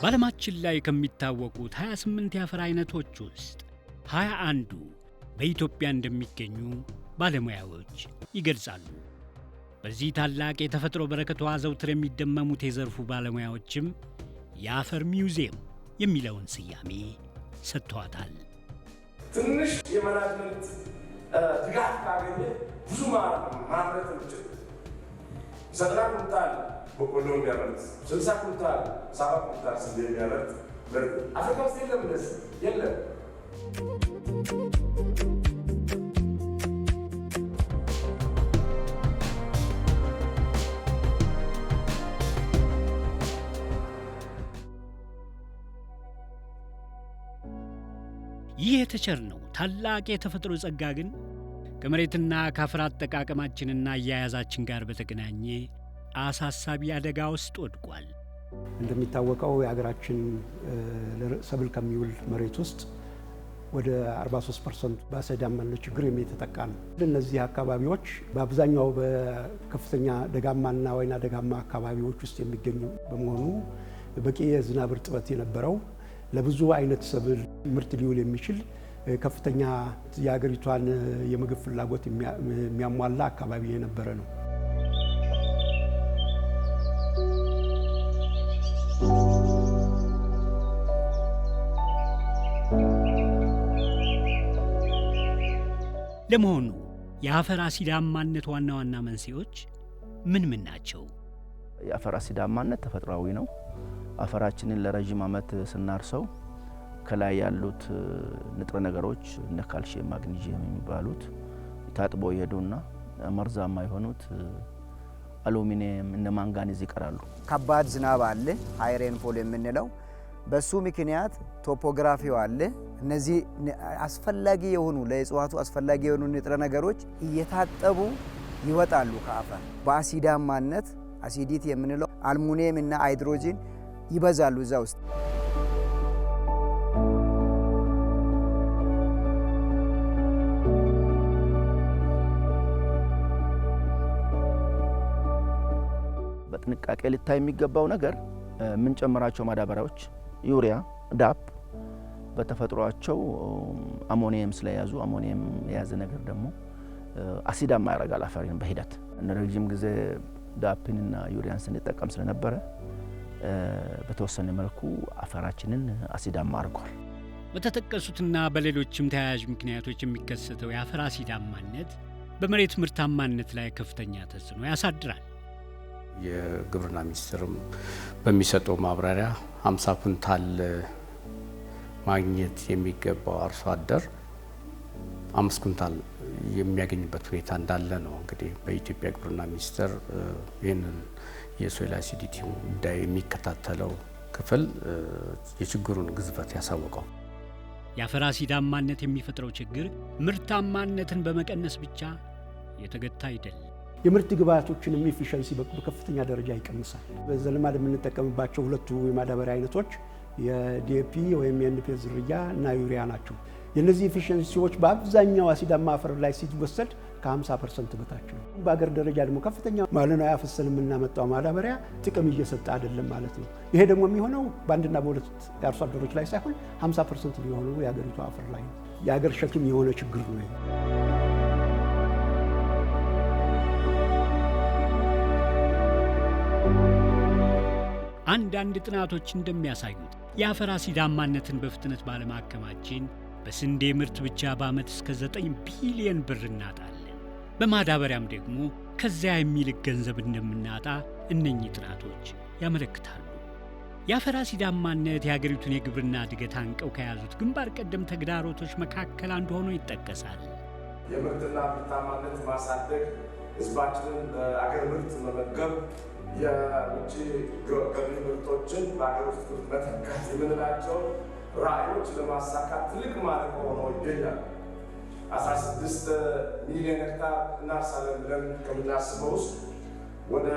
በዓለማችን ላይ ከሚታወቁት 28 የአፈር አይነቶች ውስጥ 21ዱ በኢትዮጵያ እንደሚገኙ ባለሙያዎች ይገልጻሉ። በዚህ ታላቅ የተፈጥሮ በረከቷ ዘውትር የሚደመሙት የዘርፉ ባለሙያዎችም የአፈር ሚውዚየም የሚለውን ስያሜ ሰጥተዋታል። ትንሽ የማናጅመንት ድጋፍ ካገኘ ብዙ ማምረት እንችል 90 ኩንታል በቆሎ የሚያመርት 60 ኩንታል 70 ኩንታል ስንዴ የሚያመርት አፍሪካ ውስጥ የለም። እንደዚህ የለም። ይህ የተቸርነው ታላቅ የተፈጥሮ ጸጋ ግን ከመሬትና ከአፈር አጠቃቀማችንና አያያዛችን ጋር በተገናኘ አሳሳቢ አደጋ ውስጥ ወድቋል። እንደሚታወቀው የሀገራችን ሰብል ከሚውል መሬት ውስጥ ወደ 43% በአሲዳማነት ችግር የተጠቃ ነው። እነዚህ አካባቢዎች በአብዛኛው በከፍተኛ ደጋማና ወይና ደጋማ አካባቢዎች ውስጥ የሚገኙ በመሆኑ በቂ የዝናብ እርጥበት የነበረው ለብዙ አይነት ሰብል ምርት ሊውል የሚችል ከፍተኛ የሀገሪቷን የምግብ ፍላጎት የሚያሟላ አካባቢ የነበረ ነው። ለመሆኑ የአፈር አሲዳማነት ዋና ዋና መንስኤዎች ምን ናቸው? የአፈር አሲዳማነት ተፈጥሯዊ ነው። አፈራችንን ለረጅም ዓመት ስናርሰው ከላይ ያሉት ንጥረ ነገሮች እነ ካልሲየም፣ ማግኒዚየም የሚባሉት ታጥቦ ይሄዱና መርዛማ የሆኑት አሉሚኒየም እና ማንጋኒዝ ይቀራሉ። ከባድ ዝናብ አለ፣ ሃይ ሬንፎል የምንለው በሱ ምክንያት ቶፖግራፊው አለ። እነዚህ አስፈላጊ የሆኑ ለእጽዋቱ አስፈላጊ የሆኑ ንጥረ ነገሮች እየታጠቡ ይወጣሉ ከአፈር። በአሲዳማነት አሲዲቲ የምንለው አልሙኒየም እና ሃይድሮጂን ይበዛሉ እዛ ውስጥ። በጥንቃቄ ልታይ የሚገባው ነገር የምንጨምራቸው ማዳበሪያዎች ዩሪያ፣ ዳፕ በተፈጥሯቸው አሞኒየም ስለያዙ አሞኒየም የያዘ ነገር ደግሞ አሲዳማ ያደርጋል አፈርን በሂደት። ረጅም ጊዜ ዳፕንና ዩሪያን ስንጠቀም ስለነበረ በተወሰነ መልኩ አፈራችንን አሲዳማ አድርጓል። በተጠቀሱትና በሌሎችም ተያያዥ ምክንያቶች የሚከሰተው የአፈር አሲዳማነት በመሬት ምርታማነት ላይ ከፍተኛ ተጽዕኖ ያሳድራል። የግብርና ሚኒስቴርም በሚሰጠው ማብራሪያ 50 ኩንታል ማግኘት የሚገባው አርሶ አደር 5 ኩንታል የሚያገኝበት ሁኔታ እንዳለ ነው። እንግዲህ በኢትዮጵያ ግብርና ሚኒስቴር ይህንን የሶይል አሲዲቲ ጉዳይ የሚከታተለው ክፍል የችግሩን ግዝፈት ያሳወቀው። የአፈር አሲዳማነት የሚፈጥረው ችግር ምርታማነትን በመቀነስ ብቻ የተገታ አይደለም። የምርት ግብዓቶችን ኤፊሺየንሲ በከፍተኛ ደረጃ ይቀንሳል። በዘልማድ የምንጠቀምባቸው ሁለቱ የማዳበሪያ አይነቶች የዲኤፒ ወይም የኤንፒኤስ ዝርያ እና ዩሪያ ናቸው። የነዚህ ኤፊሺየንሲዎች በአብዛኛው አሲዳማ አፈር ላይ ሲወሰድ ከ50% በታች ነው። በአገር ደረጃ ደግሞ ከፍተኛ ማለናዊ አፈሰን የምናመጣው ማዳበሪያ ጥቅም እየሰጠ አይደለም ማለት ነው። ይሄ ደግሞ የሚሆነው በአንድና በሁለት የአርሶ አደሮች ላይ ሳይሆን 50% ሊሆነው የአገሪቱ አፈር ላይ ነው። የአገር ሸክም የሆነ ችግር ነው። አንዳንድ ጥናቶች እንደሚያሳዩት የአፈር አሲዳማነትን በፍጥነት ባለማከማችን በስንዴ ምርት ብቻ በዓመት እስከ 9 ቢሊዮን ብር እናጣለን። በማዳበሪያም ደግሞ ከዚያ የሚልቅ ገንዘብ እንደምናጣ እነኚህ ጥናቶች ያመለክታሉ። የአፈር አሲዳማነት የሀገሪቱን የግብርና እድገት አንቀው ከያዙት ግንባር ቀደም ተግዳሮቶች መካከል አንዱ ሆኖ ይጠቀሳል። የምርትና ምርታማነት ማሳደግ፣ ህዝባችንን አገር ምርት መመገብ፣ የውጭ ገቢ ምርቶችን በአገር ውስጥ መተካት የምንላቸው ራዕዮች ለማሳካት ትልቅ ማነቆ ሆኖ ይገኛል። 16 ሚሊዮን ሄክታር እናርሳለን ብለን ከምናስበው ውስጥ ወደ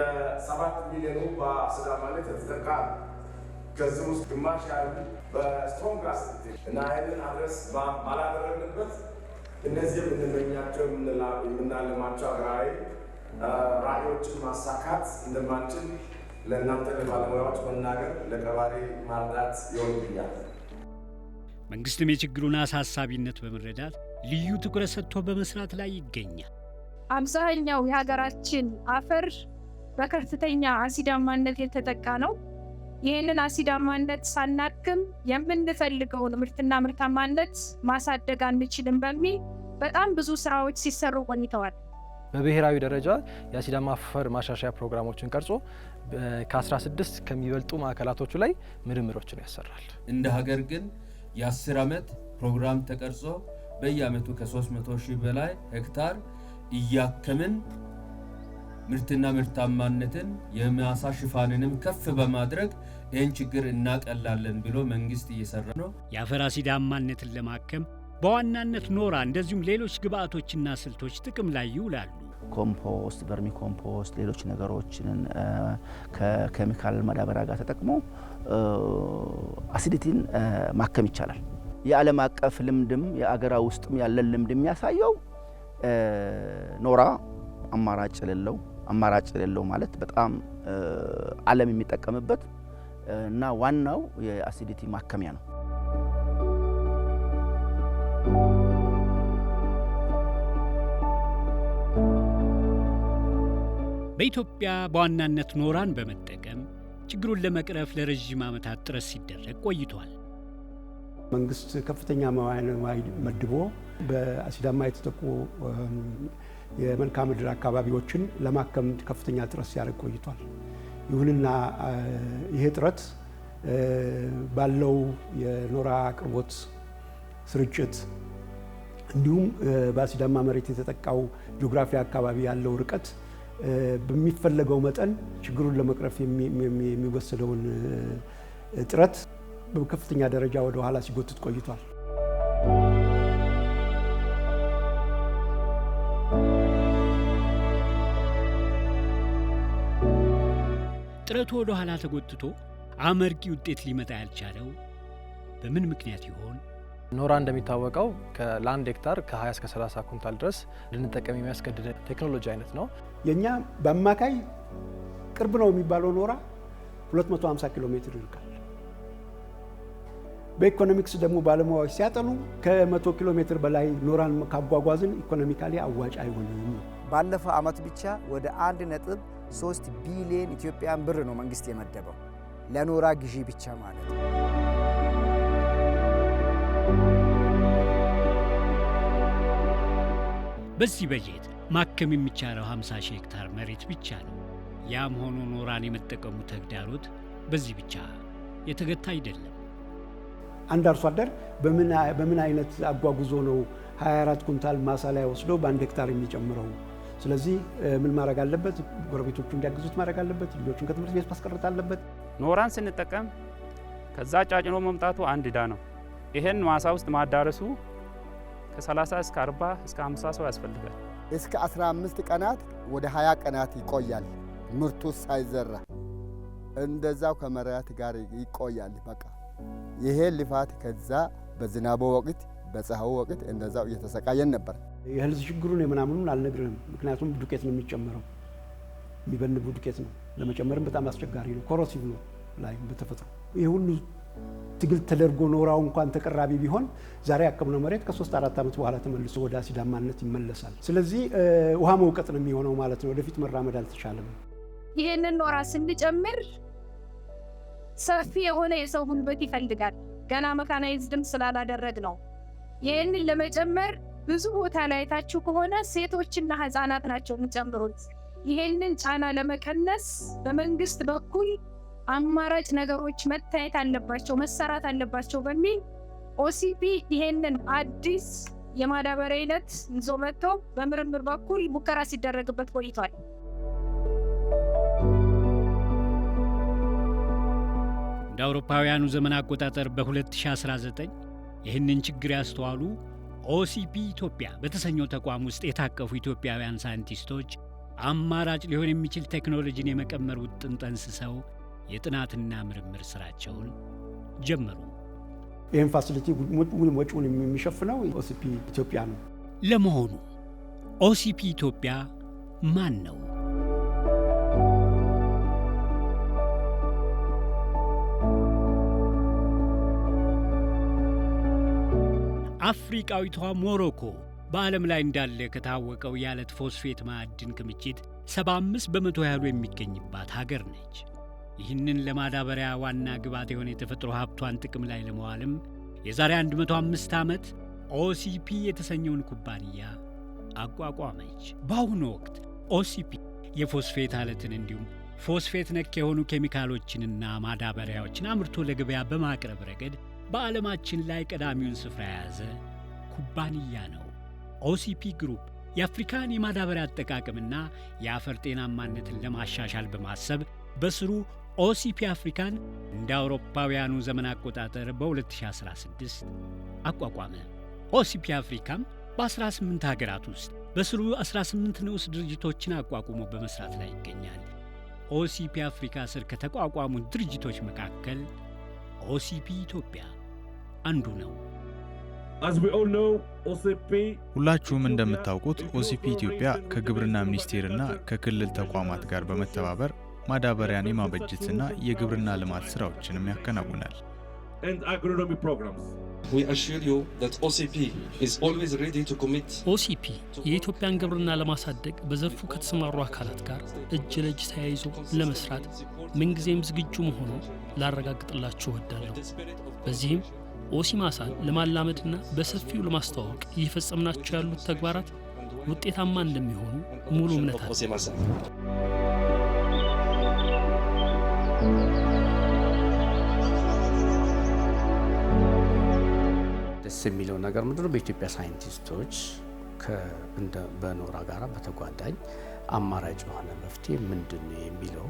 7 ሚሊዮኑ በአሲዳማነት የተጠቃ ነው። ከዚህ ውስጥ ግማሽ ያህሉ በስትሮንግ አሲዲቲ እና ይህንን አድረስ ባላደረግንበት እነዚህ የምንመኛቸው የምናልማቸው ሀገራዊ ራዕዮችን ማሳካት እንደማንችል ለእናንተ ለባለሙያዎች መናገር ለቀባሪ ማርዳት ይሆንብኛል። መንግስትም የችግሩን አሳሳቢነት በመረዳት ልዩ ትኩረት ሰጥቶ በመስራት ላይ ይገኛል። አብዛኛው የሀገራችን አፈር በከፍተኛ አሲዳማነት የተጠቃ ነው። ይህንን አሲዳማነት ሳናክም የምንፈልገውን ምርትና ምርታማነት ማሳደግ አንችልም በሚል በጣም ብዙ ስራዎች ሲሰሩ ቆይተዋል። በብሔራዊ ደረጃ የአሲዳማ አፈር ማሻሻያ ፕሮግራሞችን ቀርጾ ከ16 ከሚበልጡ ማዕከላቶቹ ላይ ምርምሮችን ያሰራል። እንደ ሀገር ግን የ10 ዓመት ፕሮግራም ተቀርጾ በየዓመቱ ከ300 ሺህ በላይ ሄክታር እያከምን ምርትና ምርታማነትን የማሳ ሽፋንንም ከፍ በማድረግ ይህን ችግር እናቀላለን ብሎ መንግስት እየሰራ ነው። የአፈር አሲዳማነትን ለማከም በዋናነት ኖራ እንደዚሁም ሌሎች ግብአቶችና ስልቶች ጥቅም ላይ ይውላሉ። ኮምፖስት፣ ቨርሚ ኮምፖስት፣ ሌሎች ነገሮችን ከኬሚካል ማዳበሪያ ጋር ተጠቅሞ አሲዲቲን ማከም ይቻላል። የዓለም አቀፍ ልምድም የአገራ ውስጥም ያለን ልምድ የሚያሳየው ኖራ አማራጭ የሌለው ማለት በጣም ዓለም የሚጠቀምበት እና ዋናው የአሲዲቲ ማከሚያ ነው። በኢትዮጵያ በዋናነት ኖራን በመጠቀም ችግሩን ለመቅረፍ ለረጅም ዓመታት ጥረት ሲደረግ ቆይቷል። መንግስት ከፍተኛ መዋዕለ ንዋይ መድቦ በአሲዳማ የተጠቁ የመልክዓ ምድር አካባቢዎችን ለማከም ከፍተኛ ጥረት ሲያደርግ ቆይቷል። ይሁንና ይሄ ጥረት ባለው የኖራ አቅርቦት ስርጭት እንዲሁም በአሲዳማ መሬት የተጠቃው ጂኦግራፊ አካባቢ ያለው ርቀት በሚፈለገው መጠን ችግሩን ለመቅረፍ የሚወሰደውን ጥረት በከፍተኛ ደረጃ ወደ ኋላ ሲጎትት ቆይቷል። ጥረቱ ወደ ኋላ ተጎትቶ አመርቂ ውጤት ሊመጣ ያልቻለው በምን ምክንያት ይሆን? ኖራ እንደሚታወቀው ለአንድ ሄክታር ከ20 እስከ 30 ኩንታል ድረስ ልንጠቀም የሚያስገድድ ቴክኖሎጂ አይነት ነው። የኛ በአማካይ ቅርብ ነው የሚባለው ኖራ 250 ኪሎ ሜትር ይርቃል። በኢኮኖሚክስ ደግሞ ባለሙያዎች ሲያጠኑ ከ100 ኪሎ ሜትር በላይ ኖራን ካጓጓዝን ኢኮኖሚካሊ አዋጭ አይሆንም። ባለፈው ዓመት ብቻ ወደ 1.3 ቢሊዮን ኢትዮጵያን ብር ነው መንግስት የመደበው ለኖራ ግዢ ብቻ ማለት ነው። በዚህ በጀት ማከም የሚቻለው 50 ሺህ ሄክታር መሬት ብቻ ነው። ያም ሆኖ ኖራን የመጠቀሙ ተግዳሮት በዚህ ብቻ የተገታ አይደለም። አንድ አርሶ አደር በምን አይነት አጓጉዞ ነው 24 ኩንታል ማሳ ላይ ወስዶ በአንድ ሄክታር የሚጨምረው? ስለዚህ ምን ማድረግ አለበት? ጎረቤቶቹ እንዲያግዙት ማድረግ አለበት። ልጆቹን ከትምህርት ቤት ማስቀረት አለበት። ኖራን ስንጠቀም ከዛ ጫጭኖ መምጣቱ አንድ ዕዳ ነው። ይሄን ማሳ ውስጥ ማዳረሱ ከ30 እስከ 40 እስከ 50 ሰው ያስፈልጋል። እስከ 15 ቀናት ወደ 20 ቀናት ይቆያል ምርቱ ሳይዘራ፣ እንደዛው ከመሬት ጋር ይቆያል። በቃ ይሄ ልፋት ከዛ በዝናቡ ወቅት በፀሐዩ ወቅት እንደዛው እየተሰቃየን ነበር። የእህል ችግሩን የምናምኑን አልነግርህም። ምክንያቱም ዱቄት ነው የሚጨመረው፣ የሚበንቡ ዱቄት ነው። ለመጨመርም በጣም አስቸጋሪ ነው፣ ኮሮሲቭ ነው ላይ በተፈጥሮ። ይህ ሁሉ ትግል ተደርጎ ኖራው እንኳን ተቀራቢ ቢሆን ዛሬ ያከምነው መሬት ከ3-4 ዓመት በኋላ ተመልሶ ወደ አሲዳማነት ይመለሳል። ስለዚህ ውሃ መውቀጥ ነው የሚሆነው ማለት ነው። ወደፊት መራመድ አልተቻለም። ይህንን ኖራ ስንጨምር ሰፊ የሆነ የሰው ጉልበት ይፈልጋል። ገና መካናይዝድም ስላላደረግ ነው። ይህንን ለመጨመር ብዙ ቦታ ላይ ታችሁ ከሆነ ሴቶችና ህፃናት ናቸው የሚጨምሩት። ይህንን ጫና ለመቀነስ በመንግስት በኩል አማራጭ ነገሮች መታየት አለባቸው፣ መሰራት አለባቸው በሚል ኦሲፒ ይህንን አዲስ የማዳበሪያ አይነት ይዞ መጥቶ በምርምር በኩል ሙከራ ሲደረግበት ቆይቷል። እንደ አውሮፓውያኑ ዘመን አቆጣጠር በ2019 ይህንን ችግር ያስተዋሉ ኦሲፒ ኢትዮጵያ በተሰኘው ተቋም ውስጥ የታቀፉ ኢትዮጵያውያን ሳይንቲስቶች አማራጭ ሊሆን የሚችል ቴክኖሎጂን የመቀመር ውጥን ጠንስሰው የጥናትና ምርምር ስራቸውን ጀመሩ። ይህን ፋሲሊቲ ወጪውን የሚሸፍነው ኦሲፒ ኢትዮጵያ ነው። ለመሆኑ ኦሲፒ ኢትዮጵያ ማን ነው? አፍሪቃዊቷ ሞሮኮ በዓለም ላይ እንዳለ ከታወቀው የአለት ፎስፌት ማዕድን ክምችት 75 በመቶ ያህሉ የሚገኝባት ሀገር ነች። ይህንን ለማዳበሪያ ዋና ግብዓት የሆነ የተፈጥሮ ሀብቷን ጥቅም ላይ ለመዋልም የዛሬ 105 ዓመት ኦሲፒ የተሰኘውን ኩባንያ አቋቋመች። በአሁኑ ወቅት ኦሲፒ የፎስፌት አለትን እንዲሁም ፎስፌት ነክ የሆኑ ኬሚካሎችንና ማዳበሪያዎችን አምርቶ ለገበያ በማቅረብ ረገድ በዓለማችን ላይ ቀዳሚውን ስፍራ የያዘ ኩባንያ ነው። ኦሲፒ ግሩፕ የአፍሪካን የማዳበሪያ አጠቃቀምና የአፈር ጤናማነትን ለማሻሻል በማሰብ በስሩ ኦሲፒ አፍሪካን እንደ አውሮፓውያኑ ዘመን አቆጣጠር በ2016 አቋቋመ። ኦሲፒ አፍሪካም በ18 ሀገራት ውስጥ በስሩ 18 ንዑስ ድርጅቶችን አቋቁሞ በመስራት ላይ ይገኛል። ኦሲፒ አፍሪካ ስር ከተቋቋሙት ድርጅቶች መካከል ኦሲፒ ኢትዮጵያ አንዱ ነው። ሁላችሁም እንደምታውቁት ኦሲፒ ኢትዮጵያ ከግብርና ሚኒስቴርና ከክልል ተቋማት ጋር በመተባበር ማዳበሪያን የማበጀትና የግብርና ልማት ስራዎችንም ያከናውናል። ኦሲፒ የኢትዮጵያን ግብርና ለማሳደግ በዘርፉ ከተሰማሩ አካላት ጋር እጅ ለእጅ ተያይዞ ለመስራት ምንጊዜም ዝግጁ መሆኑን ላረጋግጥላችሁ እወዳለሁ። በዚህም ኦሲማሳን ለማላመድና በሰፊው ለማስተዋወቅ እየፈጸምናቸው ያሉት ተግባራት ውጤታማ እንደሚሆኑ ሙሉ እምነት አለ። ደስ የሚለው ነገር ምንድነው? በኢትዮጵያ ሳይንቲስቶች በኖራ ጋራ በተጓዳኝ አማራጭ የሆነ መፍትሄ ምንድነው የሚለው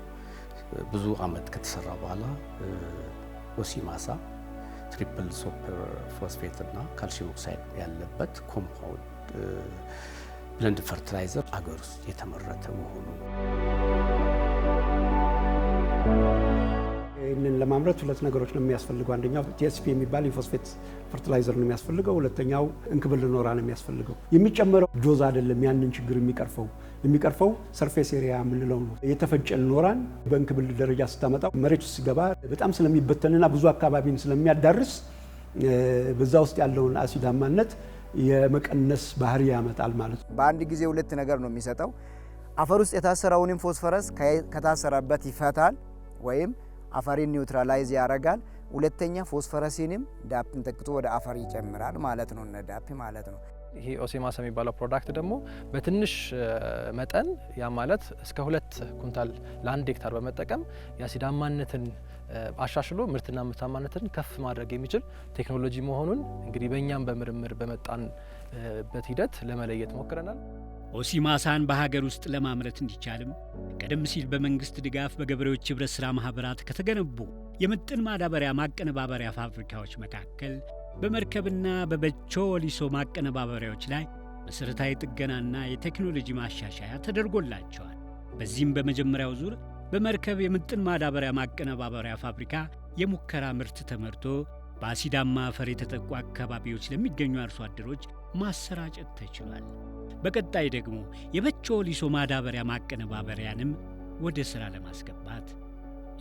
ብዙ አመት ከተሰራ በኋላ ኦሲማሳ ትሪፕል ሱፐር ፎስፌት እና ካልሲየም ኦክሳይድ ያለበት ኮምፓውንድ ብለንድ ፈርቲላይዘር አገር ውስጥ የተመረተ መሆኑ ይህንን ለማምረት ሁለት ነገሮች ነው የሚያስፈልገው። አንደኛው ቲኤስፒ የሚባል የፎስፌት ፈርቲላይዘር ነው የሚያስፈልገው። ሁለተኛው እንክብል ኖራ ነው የሚያስፈልገው። የሚጨመረው ዶዝ አይደለም ያንን ችግር የሚቀርፈው ሰርፌስ ኤሪያ የምንለው ነው። የተፈጨ ኖራን በእንክብል ደረጃ ስታመጣው መሬት ውስጥ ሲገባ በጣም ስለሚበተንና ብዙ አካባቢን ስለሚያዳርስ በዛ ውስጥ ያለውን አሲዳማነት የመቀነስ ባህሪ ያመጣል ማለት ነው። በአንድ ጊዜ ሁለት ነገር ነው የሚሰጠው። አፈር ውስጥ የታሰረውንም ፎስፈረስ ከታሰረበት ይፈታል ወይም አፈሪን ኒውትራላይዝ ያደርጋል። ሁለተኛ ፎስፈረሲንም ዳፕን ተክቶ ወደ አፈር ይጨምራል ማለት ነው። እነ ዳፕ ማለት ነው። ይሄ ኦሲማሳ የሚባለው ፕሮዳክት ደግሞ በትንሽ መጠን ያ ማለት እስከ 2 ኩንታል ለአንድ ሄክታር በመጠቀም የአሲዳማነትን አሻሽሎ ምርትና ምርታማነትን ከፍ ማድረግ የሚችል ቴክኖሎጂ መሆኑን እንግዲህ በእኛም በምርምር በመጣንበት ሂደት ለመለየት ሞክረናል። ኦሲማሳን በሀገር ውስጥ ለማምረት እንዲቻልም ቀደም ሲል በመንግስት ድጋፍ በገበሬዎች ህብረት ሥራ ማኅበራት ከተገነቡ የምጥን ማዳበሪያ ማቀነባበሪያ ፋብሪካዎች መካከል በመርከብና በበቾ ወሊሶ ማቀነባበሪያዎች ላይ መሠረታዊ ጥገናና የቴክኖሎጂ ማሻሻያ ተደርጎላቸዋል። በዚህም በመጀመሪያው ዙር በመርከብ የምጥን ማዳበሪያ ማቀነባበሪያ ፋብሪካ የሙከራ ምርት ተመርቶ በአሲዳማ አፈር የተጠቁ አካባቢዎች ለሚገኙ አርሶ አደሮች ማሰራጨት ተችሏል። በቀጣይ ደግሞ የበቾ ወሊሶ ማዳበሪያ ማቀነባበሪያንም ወደ ሥራ ለማስገባት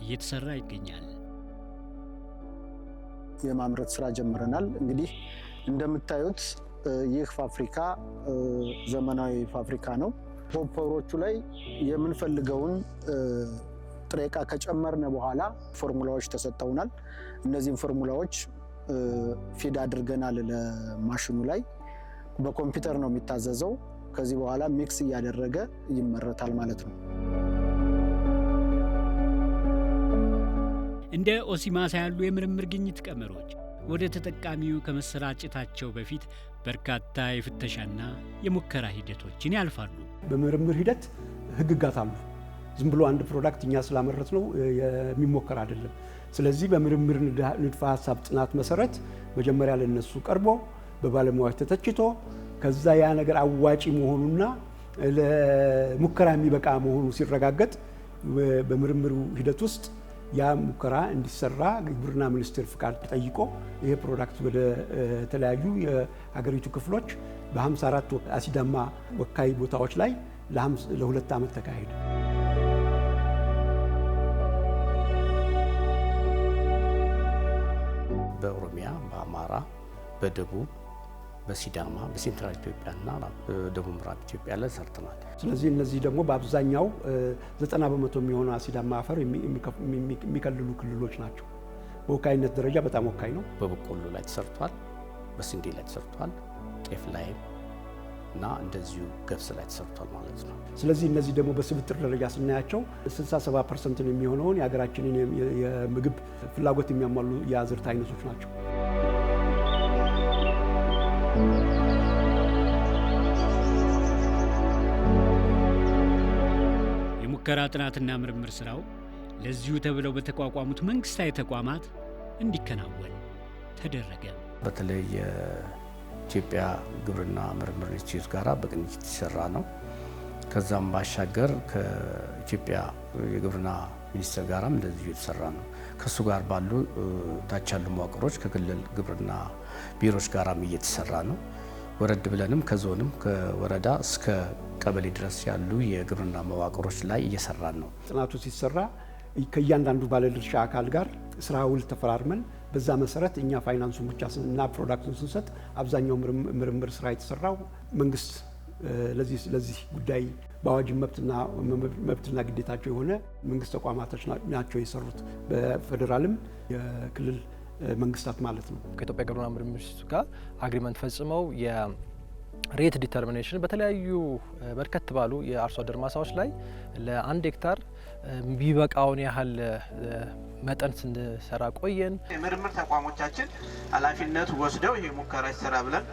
እየተሰራ ይገኛል። የማምረት ስራ ጀምረናል። እንግዲህ እንደምታዩት ይህ ፋብሪካ ዘመናዊ ፋብሪካ ነው። ሆፐሮቹ ላይ የምንፈልገውን ጥሬ ዕቃ ከጨመርን በኋላ ፎርሙላዎች ተሰጥተውናል። እነዚህም ፎርሙላዎች ፊድ አድርገናል ለማሽኑ ላይ። በኮምፒውተር ነው የሚታዘዘው። ከዚህ በኋላ ሚክስ እያደረገ ይመረታል ማለት ነው። እንደ ኦሲማሳ ያሉ የምርምር ግኝት ቀመሮች ወደ ተጠቃሚው ከመሰራጨታቸው በፊት በርካታ የፍተሻና የሙከራ ሂደቶችን ያልፋሉ። በምርምር ሂደት ህግጋት አሉ። ዝም ብሎ አንድ ፕሮዳክት እኛ ስላመረት ነው የሚሞከር አይደለም። ስለዚህ በምርምር ንድፈ ሀሳብ ጥናት መሰረት መጀመሪያ ለነሱ ቀርቦ በባለሙያዎች ተተችቶ ከዛ ያ ነገር አዋጪ መሆኑና ለሙከራ የሚበቃ መሆኑ ሲረጋገጥ በምርምሩ ሂደት ውስጥ ያ ሙከራ እንዲሰራ ግብርና ሚኒስቴር ፍቃድ ጠይቆ ይሄ ፕሮዳክት ወደ ተለያዩ የሀገሪቱ ክፍሎች በ54 አሲዳማ ወካይ ቦታዎች ላይ ለ2 ዓመት ተካሄደ። በኦሮሚያ፣ በአማራ፣ በደቡብ በሲዳማ በሴንትራል ኢትዮጵያና ደቡብ ምዕራብ ኢትዮጵያ ላይ ሰርተናል። ስለዚህ እነዚህ ደግሞ በአብዛኛው 90% የሚሆነው አሲዳማ አፈር የሚከልሉ ክልሎች ናቸው። በወካይነት ደረጃ በጣም ወካይ ነው። በበቆሎ ላይ ተሰርቷል፣ በስንዴ ላይ ተሰርቷል፣ ጤፍ ላይ እና እንደዚሁ ገብስ ላይ ተሰርቷል ማለት ነው። ስለዚህ እነዚህ ደግሞ በስብጥር ደረጃ ስናያቸው 67% የሚሆነውን የሀገራችንን የምግብ ፍላጎት የሚያሟሉ የአዝርዕት አይነቶች ናቸው። የሙከራ ጥናትና ምርምር ስራው ለዚሁ ተብለው በተቋቋሙት መንግስታዊ ተቋማት እንዲከናወን ተደረገ። በተለይ የኢትዮጵያ ግብርና ምርምር ኢንስቲትዩት ጋር በቅንጅት የተሰራ ነው። ከዛም ባሻገር ከኢትዮጵያ የግብርና ሚኒስቴር ጋርም እንደዚሁ የተሰራ ነው። ከሱ ጋር ባሉ ታች ያሉ መዋቅሮች ከክልል ግብርና ቢሮዎች ጋርም እየተሰራ ነው። ወረድ ብለንም ከዞንም ከወረዳ እስከ ቀበሌ ድረስ ያሉ የግብርና መዋቅሮች ላይ እየሰራን ነው። ጥናቱ ሲሰራ ከእያንዳንዱ ባለድርሻ አካል ጋር ስራ ውል ተፈራርመን በዛ መሰረት እኛ ፋይናንሱን ብቻ እና ፕሮዳክቱን ስንሰጥ አብዛኛው ምርምር ስራ የተሰራው መንግስት ለዚህ ጉዳይ በአዋጅ መብትና ግዴታቸው የሆነ መንግስት ተቋማቶች ናቸው የሰሩት። በፌዴራልም የክልል መንግስታት ማለት ነው። ከኢትዮጵያ ግብርና ምርምር ኢንስቲትዩት ጋር አግሪመንት ፈጽመው የሬት ዲተርሚኔሽን በተለያዩ በርከት ባሉ የአርሶ አደር ማሳዎች ላይ ለ1 ሄክታር ቢበቃውን ያህል መጠን ስንሰራ ቆየን። የምርምር ተቋሞቻችን ኃላፊነት ወስደው ይሄ ሙከራ ይሰራ ብለን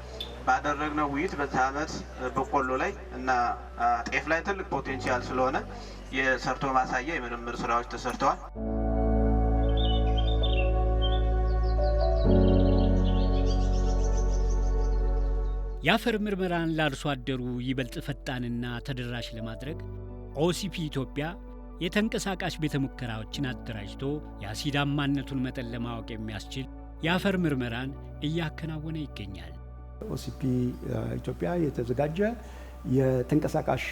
ባደረግነው ውይይት በዚህ ዓመት በቆሎ ላይ እና ጤፍ ላይ ትልቅ ፖቴንሻል ስለሆነ የሰርቶ ማሳያ የምርምር ስራዎች ተሰርተዋል። የአፈር ምርመራን ለአርሶ አደሩ ይበልጥ ፈጣንና ተደራሽ ለማድረግ ኦሲፒ ኢትዮጵያ የተንቀሳቃሽ ቤተ ሙከራዎችን አደራጅቶ የአሲዳማነቱን መጠን ለማወቅ የሚያስችል የአፈር ምርመራን እያከናወነ ይገኛል። ኦሲፒ ኢትዮጵያ የተዘጋጀ የተንቀሳቃሽ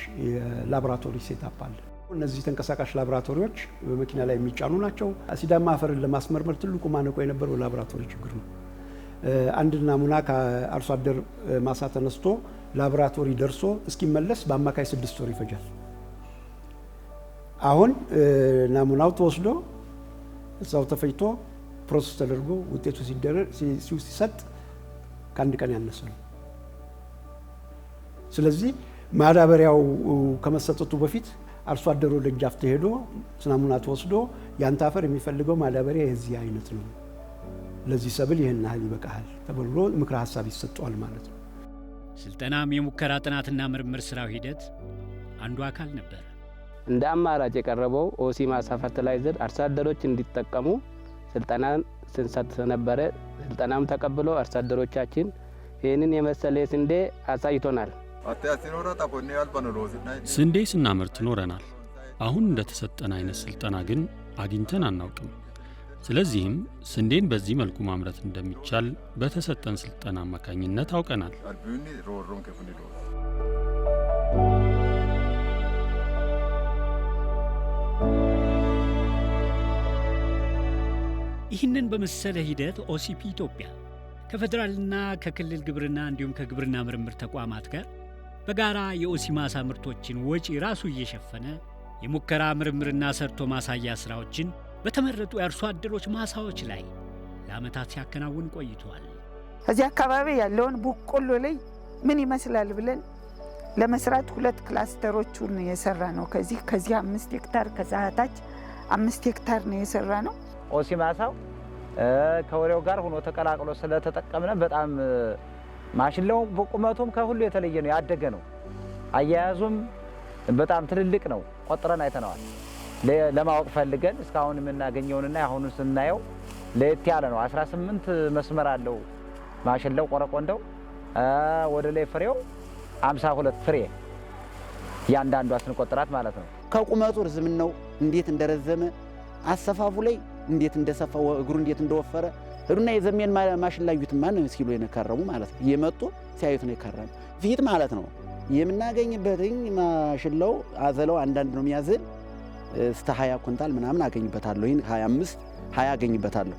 ላቦራቶሪ ሴታፕ አለ። እነዚህ ተንቀሳቃሽ ላቦራቶሪዎች በመኪና ላይ የሚጫኑ ናቸው። አሲዳማ አፈርን ለማስመርመር ትልቁ ማነቆ የነበረው ላቦራቶሪ ችግር ነው። አንድ ናሙና ከአርሶ አደር ማሳ ተነስቶ ላቦራቶሪ ደርሶ እስኪመለስ በአማካይ 6 ወር ይፈጃል። አሁን ናሙናው ተወስዶ እዛው ተፈጭቶ ፕሮሰስ ተደርጎ ውጤቱ ሲሰጥ ከአንድ ቀን ያነሰ ነው። ስለዚህ ማዳበሪያው ከመሰጠቱ በፊት አርሶ አደሩ ደጃፍ ተሄዶ ናሙና ተወስዶ ያንተ አፈር የሚፈልገው ማዳበሪያ የዚህ አይነት ነው፣ ለዚህ ሰብል ይህን ያህል ይበቃል ተብሎ ምክረ ሀሳብ ይሰጠዋል ማለት ነው። ስልጠናም የሙከራ ጥናትና ምርምር ስራው ሂደት አንዱ አካል ነበር። እንደ አማራጭ የቀረበው ኦሲማሳ ፈርቲላይዘር አርሶ አደሮች እንዲጠቀሙ ስልጠናን ስንሰጥ ነበረ። ስልጠናም ተቀብሎ አርሶ አደሮቻችን ይህንን የመሰለ ስንዴ አሳይቶናል። ስንዴ ስናመርት ኖረናል። አሁን እንደተሰጠን አይነት ስልጠና ግን አግኝተን አናውቅም። ስለዚህም ስንዴን በዚህ መልኩ ማምረት እንደሚቻል በተሰጠን ስልጠና አማካኝነት አውቀናል። ይህንን በመሰለ ሂደት ኦሲፒ ኢትዮጵያ ከፌዴራልና ከክልል ግብርና እንዲሁም ከግብርና ምርምር ተቋማት ጋር በጋራ የኦሲማሳ ምርቶችን ወጪ ራሱ እየሸፈነ የሙከራ ምርምርና ሰርቶ ማሳያ ስራዎችን በተመረጡ የአርሶ አደሮች ማሳዎች ላይ ለዓመታት ሲያከናውን ቆይቷል። እዚህ አካባቢ ያለውን በቆሎ ላይ ምን ይመስላል ብለን ለመስራት 2 ክላስተሮቹን የሰራ ነው። ከዚህ 5 ሄክታር ከዛ ታች 5 ሄክታር ነው የሰራ ነው። ኦሲማሳው ከወሬው ጋር ሆኖ ተቀላቅሎ ስለተጠቀምነ በጣም ማሽላው በቁመቱም ከሁሉ የተለየ ነው፣ ያደገ ነው። አያያዙም በጣም ትልልቅ ነው። ቆጥረን አይተነዋል። ለማወቅ ፈልገን እስካሁን የምናገኘውንና አሁን ስናየው ለየት ያለ ነው። 18 መስመር አለው ማሽላው ቆረቆንደው። ወደ ላይ ፍሬው 52 ፍሬ ያንዳንዷ ስንቆጥራት ማለት ነው። ከቁመቱ ርዝምናው እንዴት እንደረዘመ አሰፋፉ ላይ እንዴት እንደሰፋው እግሩ እንዴት እንደወፈረ እሩና የዘመን ማሽላ ዩት ማን ሲሉ የነከረሙ ማለት ነው። የመጡ ሲያዩት ነው የከረሙ ፊት ማለት ነው። የምናገኝበትኝ ማሽላው አዘለው አንዳንድ ነው የሚያዝል እስከ 20 ኩንታል ምናምን አገኝበታለሁ። ይሄን 25 20 አገኝበታለሁ።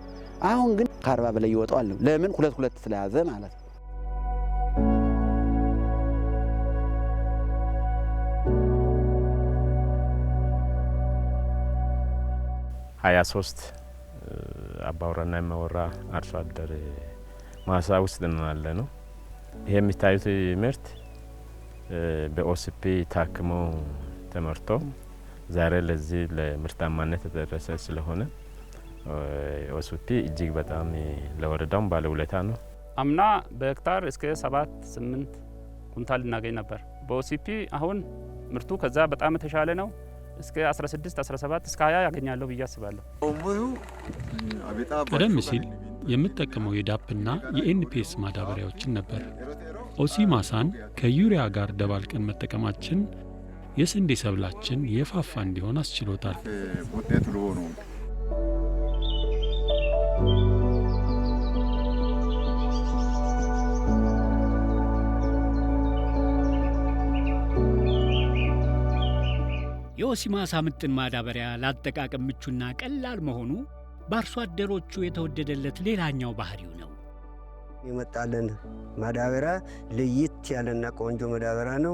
አሁን ግን ከ40 በላይ ይወጣዋል። ለምን 2 ስለያዘ ማለት ነው። 23 አባወራና የማወራ አርሶ አደር ማሳ ውስጥ ነው ያለ ነው። ይሄ የሚታዩት ምርት በኦሲፒ ታክሞ ተመርቶ ዛሬ ለዚህ ለምርታማነት የተደረሰ ስለሆነ ኦሲፒ እጅግ በጣም ለወረዳው ባለውለታ ነው። አምና በሄክታር እስከ 7-8 ኩንታል እናገኝ ነበር። በኦሲፒ አሁን ምርቱ ከዛ በጣም የተሻለ ነው። እስከ 16-17 እስከ 20 ያገኛለሁ ብዬ አስባለሁ። ቀደም ሲል የምጠቀመው የዳፕና የኤንፒኤስ ማዳበሪያዎችን ነበር። ኦሲማሳን ከዩሪያ ጋር ደባልቀን መጠቀማችን የስንዴ ሰብላችን የፋፋ እንዲሆን አስችሎታል። የኦሲማሳ ምጥን ማዳበሪያ ለአጠቃቀም ምቹና ቀላል መሆኑ በአርሶ አደሮቹ የተወደደለት ሌላኛው ባህሪው ነው። የመጣለን ማዳበሪያ ለየት ያለና ቆንጆ ማዳበሪያ ነው።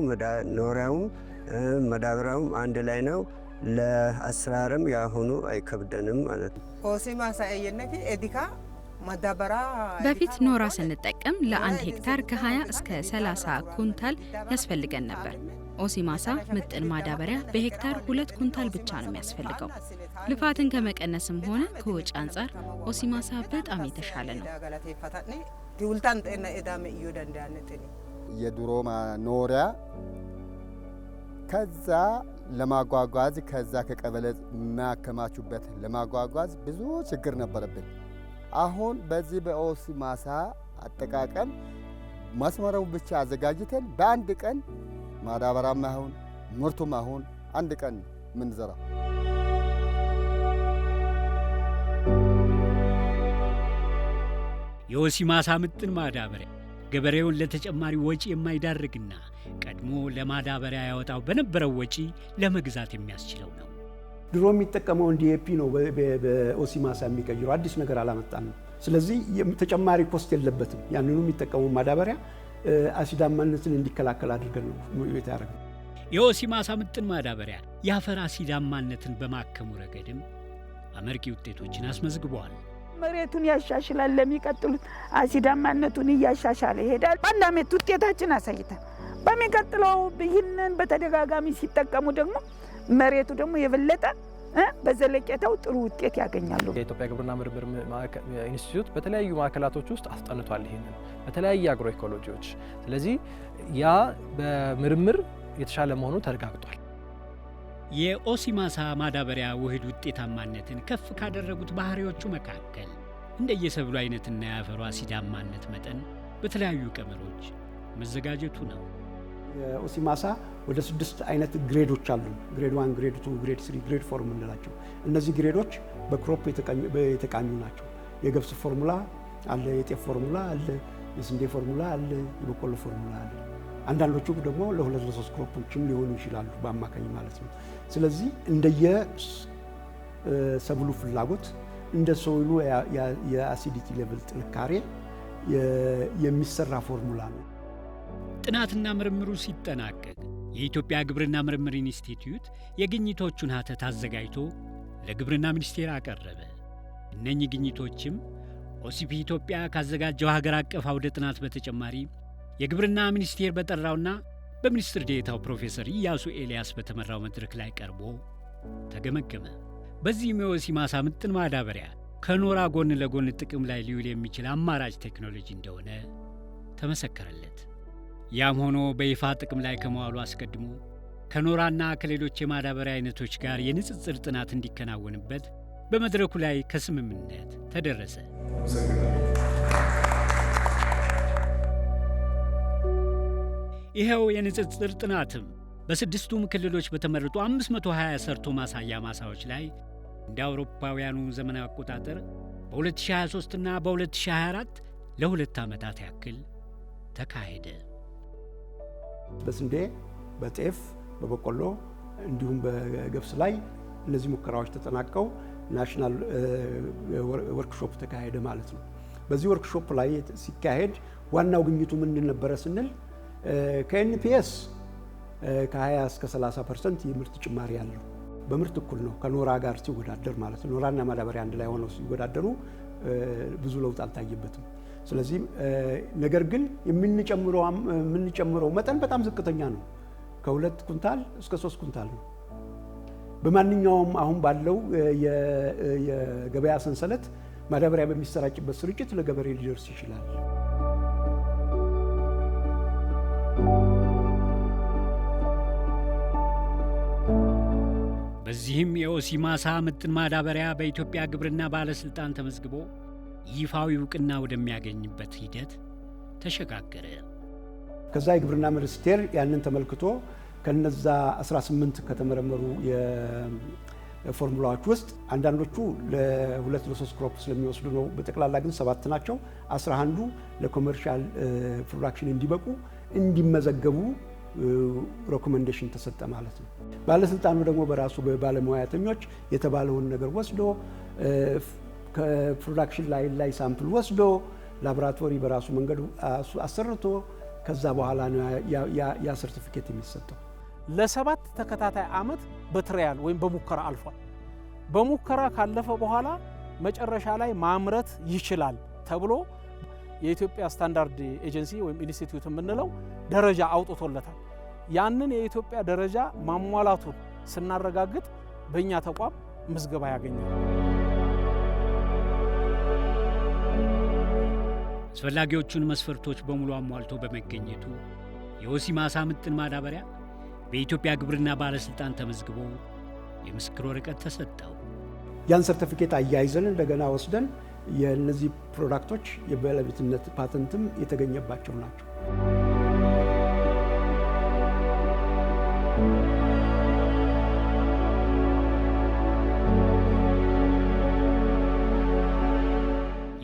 ኖሪያውም ማዳበሪያውም አንድ ላይ ነው። ለአስራርም ያሁኑ አይከብደንም ማለት ነው። ኦሲማሳ የነፊ ኤዲካ ማዳበሪያ በፊት ኖራ ስንጠቀም ለ1 ሄክታር ከ20 እስከ 30 ኩንታል ያስፈልገን ነበር። ኦሲማሳ ምጥን ማዳበሪያ በሄክታር 2 ኩንታል ብቻ ነው የሚያስፈልገው። ልፋትን ከመቀነስም ሆነ ከወጪ አንጻር ኦሲማሳ በጣም የተሻለ ነው። የድሮ ኖሪያ ከዛ ለማጓጓዝ ከዛ ከቀበሌ የሚያከማቹበት ለማጓጓዝ ብዙ ችግር ነበረብን። አሁን በዚህ በኦሲማሳ አጠቃቀም መስመረው ብቻ አዘጋጅተን በአንድ ቀን ማዳበሪያም አሁን ምርቱም አሁን አንድ ቀን ምንዘራ። የኦሲማሳ ምጥን ማዳበሪያ ገበሬውን ለተጨማሪ ወጪ የማይዳርግና ቀድሞ ለማዳበሪያ ያወጣው በነበረው ወጪ ለመግዛት የሚያስችለው ነው። ድሮ የሚጠቀመውን ዲኤፒ ነው በኦሲማሳ የሚቀይረው። አዲስ ነገር አላመጣንም። ስለዚህ ተጨማሪ ኮስት የለበትም። ያንኑ የሚጠቀመው ማዳበሪያ አሲዳማነትን እንዲከላከል አድርገን ነው ያደረግነው። የኦሲማሳ ምጥን ማዳበሪያ የአፈር አሲዳማነትን በማከሙ ረገድም አመርቂ ውጤቶችን አስመዝግበዋል። መሬቱን ያሻሽላል። ለሚቀጥሉት አሲዳማነቱን እያሻሻለ ይሄዳል። በአንድ ዓመት ውጤታችን አሳይተን በሚቀጥለው ይህንን በተደጋጋሚ ሲጠቀሙ ደግሞ መሬቱ ደግሞ የበለጠ በዘለቄታው ጥሩ ውጤት ያገኛሉ። የኢትዮጵያ ግብርና ምርምር ኢንስቲትዩት በተለያዩ ማዕከላቶች ውስጥ አስጠንቷል ይሄንን በተለያዩ አግሮ ኢኮሎጂዎች። ስለዚህ ያ በምርምር የተሻለ መሆኑ ተረጋግጧል። የኦሲማሳ ማዳበሪያ ውህድ ውጤታማነትን ከፍ ካደረጉት ባህሪዎቹ መካከል እንደየሰብሉ አይነትና የአፈሩ አሲዳማነት መጠን በተለያዩ ቀመሮች መዘጋጀቱ ነው። የኦሲማሳ ወደ 6 አይነት ግሬዶች አሉ። ግሬድ 1፣ ግሬድ 2፣ ግሬድ 3፣ ግሬድ 4 የምንላቸው። እነዚህ ግሬዶች በክሮፕ የተቃኙ ናቸው። የገብስ ፎርሙላ አለ፣ የጤፍ ፎርሙላ አለ፣ የስንዴ ፎርሙላ አለ፣ የበቆሎ ፎርሙላ አለ። አንዳንዶቹ ደግሞ ለ2-3 ክሮፖችም ሊሆኑ ይችላሉ በአማካኝ ማለት ነው። ስለዚህ እንደየ ሰብሉ ፍላጎት እንደ ሶይሉ የአሲዲቲ ሌቭል ጥንካሬ የሚሰራ ፎርሙላ ነው። ጥናትና ምርምሩ ሲጠናቀቅ የኢትዮጵያ ግብርና ምርምር ኢንስቲትዩት የግኝቶቹን ሀተት አዘጋጅቶ ለግብርና ሚኒስቴር አቀረበ። እነኚህ ግኝቶችም ኦሲፒ ኢትዮጵያ ካዘጋጀው ሀገር አቀፍ አውደ ጥናት በተጨማሪ የግብርና ሚኒስቴር በጠራውና በሚኒስትር ዴኤታው ፕሮፌሰር ኢያሱ ኤልያስ በተመራው መድረክ ላይ ቀርቦ ተገመገመ። በዚህም የኦሲማሳ ምጥን ማዳበሪያ ከኖራ ጎን ለጎን ጥቅም ላይ ሊውል የሚችል አማራጭ ቴክኖሎጂ እንደሆነ ተመሰከረለት። ያም ሆኖ በይፋ ጥቅም ላይ ከመዋሉ አስቀድሞ ከኖራና ከሌሎች የማዳበሪያ አይነቶች ጋር የንጽጽር ጥናት እንዲከናወንበት በመድረኩ ላይ ከስምምነት ተደረሰ። ይኸው የንጽጽር ጥናትም በስድስቱም ክልሎች በተመረጡ 520 ሰርቶ ማሳያ ማሳዎች ላይ እንደ አውሮፓውያኑ ዘመን አቆጣጠር በ2023 እና በ2024 ለ2 ዓመታት ያክል ተካሄደ። በስንዴ፣ በጤፍ፣ በበቆሎ እንዲሁም በገብስ ላይ እነዚህ ሙከራዎች ተጠናቀው ናሽናል ወርክሾፕ ተካሄደ ማለት ነው። በዚህ ወርክሾፕ ላይ ሲካሄድ ዋናው ግኝቱ ምንድን ነበረ ስንል ከኤንፒኤስ ከ20 እስከ 30% የምርት ጭማሪ ያለው በምርት እኩል ነው ከኖራ ጋር ሲወዳደር ማለት ነው። ኖራና ማዳበሪያ አንድ ላይ ሆነው ሲወዳደሩ ብዙ ለውጥ አልታየበትም። ስለዚህ ነገር ግን የምንጨምረው መጠን በጣም ዝቅተኛ ነው። ከ2 ኩንታል እስከ 3 ኩንታል ነው። በማንኛውም አሁን ባለው የገበያ ሰንሰለት ማዳበሪያ በሚሰራጭበት ስርጭት ለገበሬ ሊደርስ ይችላል። በዚህም የኦሲ ማሳ ምጥን ማዳበሪያ በኢትዮጵያ ግብርና ባለስልጣን ተመዝግቦ ይፋዊ እውቅና ወደሚያገኝበት ሂደት ተሸጋገረ። ከዛ የግብርና ሚኒስቴር ያንን ተመልክቶ ከነዛ 18 ከተመረመሩ የፎርሙላዎች ውስጥ አንዳንዶቹ ለ2 ለ3 ክሮፕ ስለሚወስዱ ነው። በጠቅላላ ግን 7 ናቸው። 11ዱ ለኮመርሻል ፕሮዳክሽን እንዲበቁ እንዲመዘገቡ ሬኮሜንዴሽን ተሰጠ ማለት ነው። ባለስልጣኑ ደግሞ በራሱ በባለሙያተኞች የተባለውን ነገር ወስዶ ከፕሮዳክሽን ላይ ሳምፕል ወስዶ ላቦራቶሪ በራሱ መንገድ አሰርቶ ከዛ በኋላ ነው ያ ሰርቲፊኬት የሚሰጠው። ለ7 ተከታታይ ዓመት በትራያል ወይም በሙከራ አልፏል። በሙከራ ካለፈ በኋላ መጨረሻ ላይ ማምረት ይችላል ተብሎ የኢትዮጵያ ስታንዳርድ ኤጀንሲ ወይም ኢንስቲትዩት የምንለው ደረጃ አውጥቶለታል። ያንን የኢትዮጵያ ደረጃ ማሟላቱን ስናረጋግጥ በእኛ ተቋም ምዝገባ ያገኛል። አስፈላጊዎቹን መስፈርቶች በሙሉ አሟልቶ በመገኘቱ የኦሲ ማሳ ምጥን ማዳበሪያ በኢትዮጵያ ግብርና ባለስልጣን ተመዝግቦ የምስክር ወረቀት ተሰጠው። ያን ሰርቲፊኬት አያይዘን እንደገና ወስደን የነዚህ ፕሮዳክቶች የባለቤትነት ፓተንትም የተገኘባቸው ናቸው።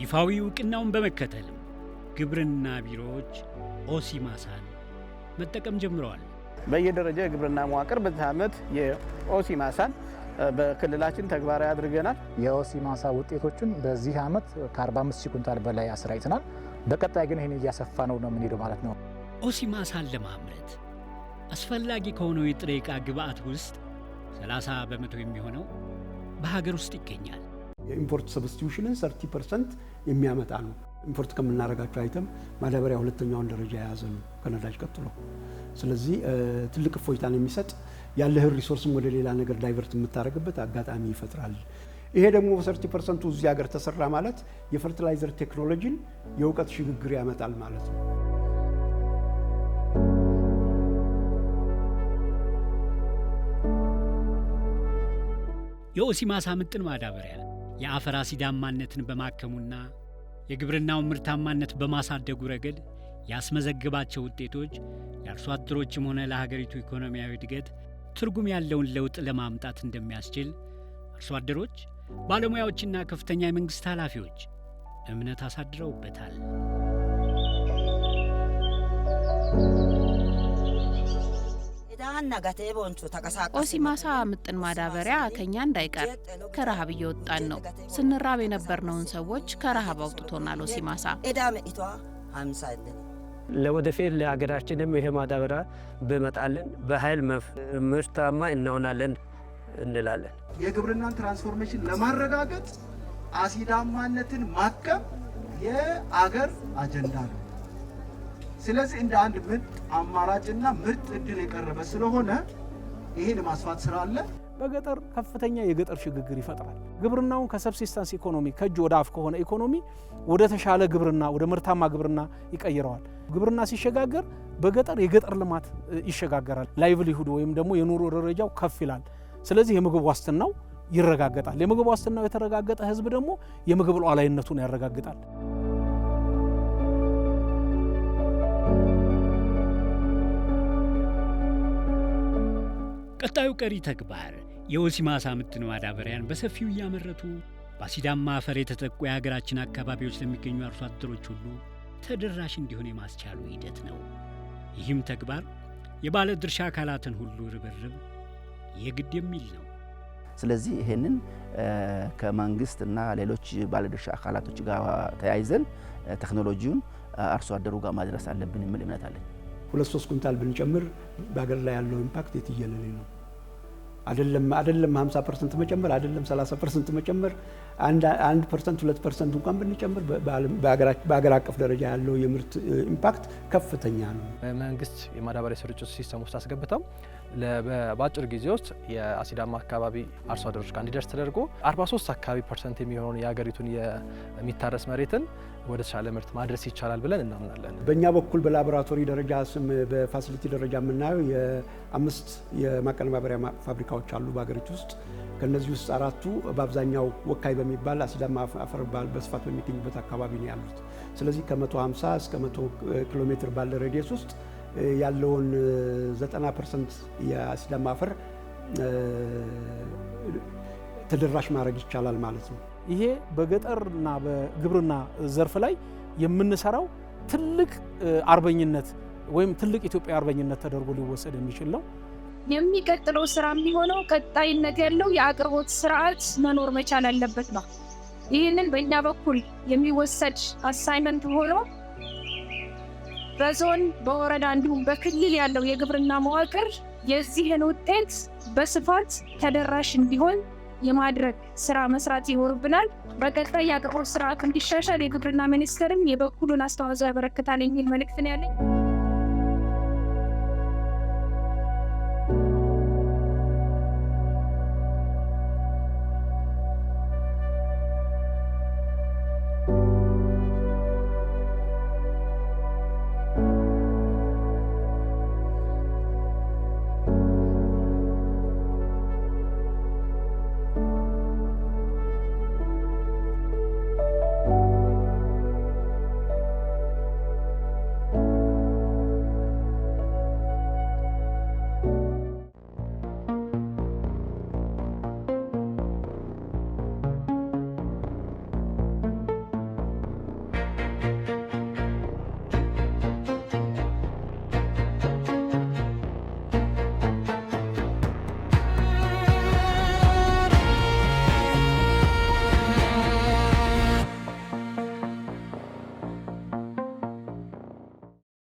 ይፋዊ እውቅናውን በመከተልም ግብርና ቢሮዎች ኦሲ ማሳን መጠቀም ጀምረዋል። በየደረጃ የግብርና መዋቅር በዚህ ዓመት የኦሲ ማሳን በክልላችን ተግባራዊ አድርገናል። የኦሲ ማሳ ውጤቶችን በዚህ ዓመት ከ45,000 ኩንታል በላይ አስራጭተናል። በቀጣይ ግን ይህን እያሰፋ ነው የምንሄደው ማለት ነው። ኦሲ ማሳን ለማምረት አስፈላጊ ከሆነው የጥሬ ዕቃ ግብአት ውስጥ 30 በመቶ የሚሆነው በሀገር ውስጥ ይገኛል። የኢምፖርት ሰብስቲዩሽንን 30% የሚያመጣ ነው። ኢምፖርት ከምናደርጋቸው አይተም ማዳበሪያ ሁለተኛውን ደረጃ የያዘ ነው ከነዳጅ ቀጥሎ። ስለዚህ ትልቅ እፎይታን የሚሰጥ ያለህን ሪሶርስም ወደ ሌላ ነገር ዳይቨርት የምታደርግበት አጋጣሚ ይፈጥራል። ይሄ ደግሞ 30% እዚህ ሀገር ተሰራ ማለት የፈርቲላይዘር ቴክኖሎጂን የእውቀት ሽግግር ያመጣል ማለት ነው። የኦሲ ማሳ ምጥን ማዳበሪያ የአፈር አሲዳማነትን በማከሙና የግብርናውን ምርታማነት በማሳደጉ ረገድ ያስመዘገባቸው ውጤቶች ለአርሶ አደሮችም ሆነ ለሀገሪቱ ኢኮኖሚያዊ እድገት ትርጉም ያለውን ለውጥ ለማምጣት እንደሚያስችል አርሶ አደሮች፣ ባለሙያዎችና ከፍተኛ የመንግስት ኃላፊዎች እምነት አሳድረውበታል። ኦሲ ማሳ ምጥን ማዳበሪያ ከኛ እንዳይቀር ከረሃብ እየወጣን ነው። ስንራብ የነበርነውን ሰዎች ከረሃብ አውጥቶናል ኦሲ ማሳ። ለወደፊት ለሀገራችንም ይሄ ማዳበሪያ በመጣልን በኃይል ምርታማ እንሆናለን እንላለን። የግብርናን ትራንስፎርሜሽን ለማረጋገጥ አሲዳማነትን ማከም የአገር አጀንዳ ነው። ስለዚህ እንደ አንድ ምርጥ አማራጭና ምርጥ እድል የቀረበ ስለሆነ ይሄን ማስፋት ስራ አለ። በገጠር ከፍተኛ የገጠር ሽግግር ይፈጥራል። ግብርናውን ከሰብሲስተንስ ኢኮኖሚ ከእጅ ወደ አፍ ከሆነ ኢኮኖሚ ወደ ተሻለ ግብርና ወደ ምርታማ ግብርና ይቀይረዋል። ግብርና ሲሸጋገር በገጠር የገጠር ልማት ይሸጋገራል። ላይቭሊሁድ ወይም ደግሞ የኑሮ ደረጃው ከፍ ይላል። ስለዚህ የምግብ ዋስትናው ይረጋገጣል። የምግብ ዋስትናው የተረጋገጠ ህዝብ ደግሞ የምግብ ሉዓላዊነቱን ያረጋግጣል። ቀጣዩ ቀሪ ተግባር የኦሲ ማሳ ምጥን ማዳበሪያን በሰፊው እያመረቱ በአሲዳማ አፈር የተጠቁ የሀገራችን አካባቢዎች ለሚገኙ አርሶ አደሮች ሁሉ ተደራሽ እንዲሆን የማስቻሉ ሂደት ነው። ይህም ተግባር የባለ ድርሻ አካላትን ሁሉ ርብርብ የግድ የሚል ነው። ስለዚህ ይሄንን ከመንግስትና ሌሎች ባለድርሻ አካላቶች ጋር ተያይዘን ቴክኖሎጂውን አርሶ አደሩ ጋር ማድረስ አለብን የሚል እምነት አለኝ። 2-3 ኩንታል ብንጨምር በሀገር ላይ ያለው ኢምፓክት የትየለሌ ነው። አይደለም 50% መጨመር አይደለም 30% መጨመር 1% 2% እንኳን ብንጨምር በአገር አቀፍ ደረጃ ያለው የምርት ኢምፓክት ከፍተኛ ነው። በመንግስት የማዳበሪያ ስርጭት ሲስተም ውስጥ አስገብተው በአጭር ጊዜ ውስጥ የአሲዳማ አካባቢ አርሶ አደሮች ጋር እንዲደርስ ተደርጎ 43 አካባቢ% የሚሆነውን የሀገሪቱን የሚታረስ መሬትን ወደ ተሻለ ምርት ማድረስ ይቻላል ብለን እናምናለን። በእኛ በኩል በላቦራቶሪ ደረጃ በፋሲሊቲ ደረጃ የምናየው የ5 የማቀነባበሪያ ፋብሪካዎች አሉ በሀገሪቱ ውስጥ። ከነዚህ ውስጥ 4ቱ በአብዛኛው ወካይ በሚባል አሲዳማ አፈር በስፋት በሚገኝበት አካባቢ ነው ያሉት። ስለዚህ ከ150 እስከ 100 ኪሎ ሜትር ባለ ሬዲየስ ውስጥ ያለውን 90% የአሲዳማ አፈር ተደራሽ ማድረግ ይቻላል ማለት ነው። ይሄ በገጠርና በግብርና ዘርፍ ላይ የምንሰራው ትልቅ አርበኝነት ወይም ትልቅ ኢትዮጵያ አርበኝነት ተደርጎ ሊወሰድ የሚችል ነው። የሚቀጥለው ስራ የሚሆነው ቀጣይነት ያለው የአቅርቦት ስርዓት መኖር መቻል አለበት ነው። ይህንን በእኛ በኩል የሚወሰድ አሳይመንት ሆኖ በዞን በወረዳ እንዲሁም በክልል ያለው የግብርና መዋቅር የዚህን ውጤት በስፋት ተደራሽ እንዲሆን የማድረግ ስራ መስራት ይኖርብናል። በቀጣይ የአቅርቦት ስርዓት እንዲሻሻል የግብርና ሚኒስቴርም የበኩሉን አስተዋጽኦ ያበረክታል የሚል መልእክት ነው ያለኝ።